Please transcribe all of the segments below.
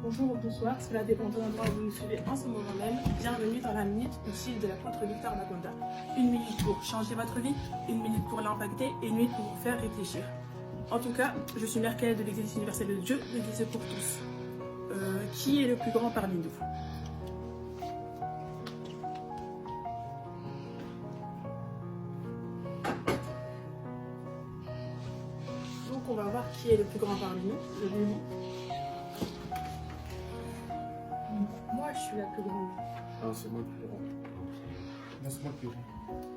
Bonjour ou bonsoir, cela dépend de l'endroit où vous nous suivez en ce moment même. Bienvenue dans la minute utile de l'apôtre Victor Maconda. Une minute pour changer votre vie, une minute pour l'impacter et une minute pour vous faire réfléchir. En tout cas, je suis Merkel de l'Église universelle de Dieu, l'Église pour tous. Qui est le plus grand parmi nous? Donc on va voir qui est le plus grand parmi nous. Moi, je suis la plus grande. Non, c'est moi le plus grand. Non, c'est moi le plus grand.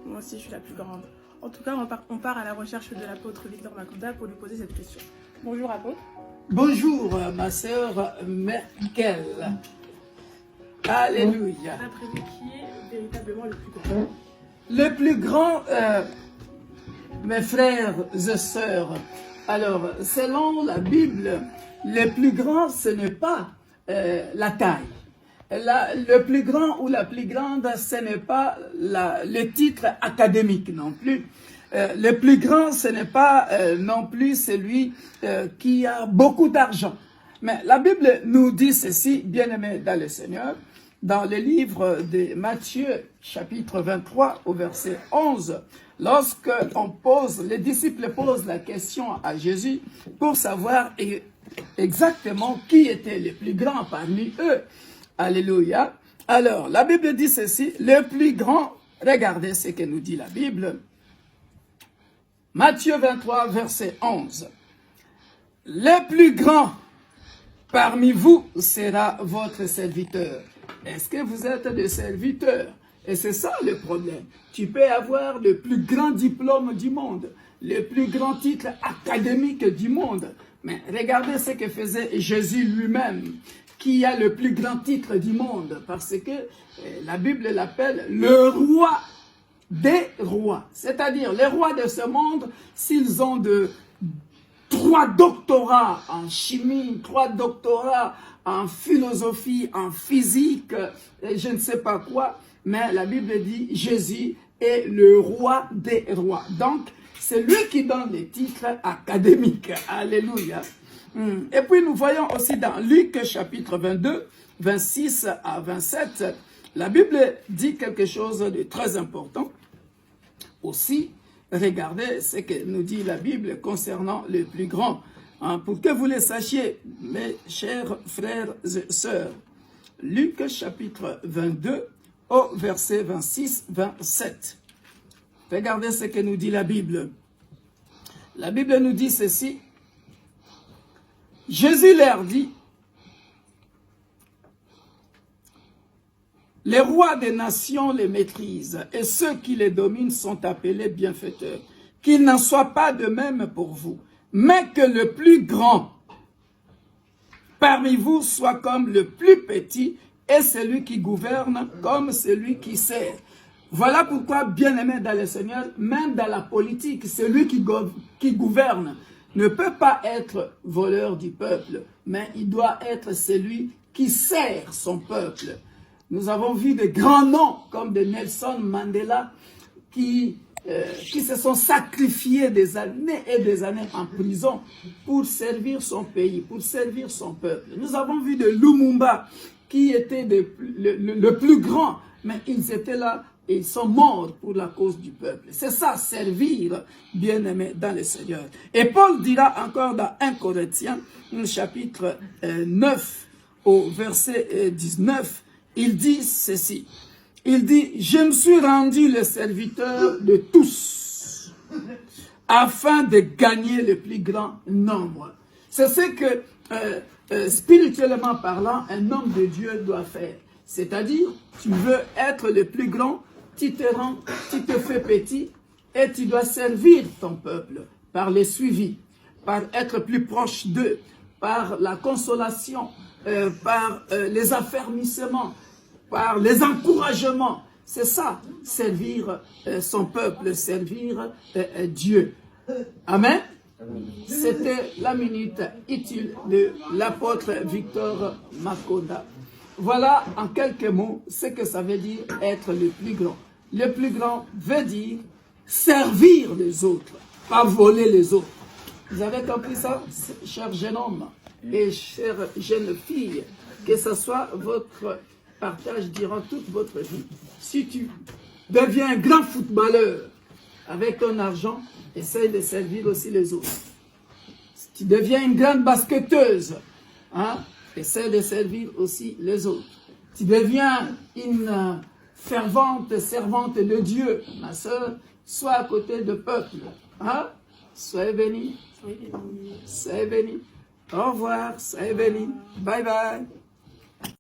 Moi aussi, je suis la plus grande. En tout cas, on part à la recherche de l'apôtre Victor Maconda pour lui poser cette question. Bonjour, apôtre. Bonjour, ma sœur Merkel. Alléluia. D'après vous, qui est véritablement le plus grand? Le plus grand, mes frères et sœurs, alors, selon la Bible, le plus grand, ce n'est pas la taille. Le plus grand ou la plus grande, ce n'est pas le titre académique non plus. Le plus grand, ce n'est pas non plus celui qui a beaucoup d'argent. Mais la Bible nous dit ceci, bien-aimés dans le Seigneur, dans le livre de Matthieu, chapitre 23, au verset 11, lorsque les disciples posent la question à Jésus pour savoir exactement qui était le plus grand parmi eux. Alléluia. Alors, la Bible dit ceci, le plus grand, regardez ce que nous dit la Bible. Matthieu 23, verset 11. Le plus grand parmi vous sera votre serviteur. Est-ce que vous êtes des serviteurs? Et c'est ça le problème. Tu peux avoir le plus grand diplôme du monde, le plus grand titre académique du monde. Mais regardez ce que faisait Jésus lui-même, qui a le plus grand titre du monde, parce que la Bible l'appelle le roi des rois. C'est-à-dire, les rois de ce monde, s'ils ont 3 doctorats en chimie, 3 doctorats en philosophie, en physique, et je ne sais pas quoi, mais la Bible dit Jésus est le roi des rois. Donc, c'est lui qui donne les titres académiques. Alléluia. Et puis nous voyons aussi dans Luc chapitre 22, 26 à 27, la Bible dit quelque chose de très important. Aussi, regardez ce que nous dit la Bible concernant le plus grand. Pour que vous le sachiez, mes chers frères et sœurs, Luc chapitre 22, au verset 26-27. Regardez ce que nous dit la Bible. La Bible nous dit ceci. Jésus leur dit, les rois des nations les maîtrisent et ceux qui les dominent sont appelés bienfaiteurs. Qu'il n'en soit pas de même pour vous, mais que le plus grand parmi vous soit comme le plus petit et celui qui gouverne comme celui qui sert. Voilà pourquoi, bien-aimés dans le Seigneur, même dans la politique, celui qui gouverne ne peut pas être voleur du peuple, mais il doit être celui qui sert son peuple. Nous avons vu de grands noms comme de Nelson Mandela qui se sont sacrifiés des années et des années en prison pour servir son pays, pour servir son peuple. Nous avons vu de Lumumba qui était le plus grand, mais ils étaient là et ils sont morts pour la cause du peuple. C'est ça, servir, bien-aimé dans le Seigneur. Et Paul dira encore dans 1 Corinthiens, chapitre 9, au verset 19, il dit ceci. Il dit, je me suis rendu le serviteur de tous, afin de gagner le plus grand nombre. C'est ce que, spirituellement parlant, un homme de Dieu doit faire. C'est-à-dire, tu veux être le plus grand, tu te rends, tu te fais petit et tu dois servir ton peuple par les suivis, par être plus proche d'eux, par la consolation, par les affermissements, par les encouragements. C'est ça, servir son peuple, servir Dieu. Amen. C'était la minute utile de l'apôtre Victor Maconda. Voilà en quelques mots ce que ça veut dire être le plus grand. Le plus grand veut dire servir les autres, pas voler les autres. Vous avez compris ça, cher jeune homme? Et chère jeune fille, que ce soit votre partage durant toute votre vie. Si tu deviens un grand footballeur avec ton argent, essaye de servir aussi les autres. Si tu deviens une grande basketteuse, hein, essaye de servir aussi les autres. Tu deviens une fervente servante de Dieu, ma soeur, sois à côté de peuple. Hein? Soyez bénis. Soyez bénis. Au revoir, soyez bénis. Bye bye.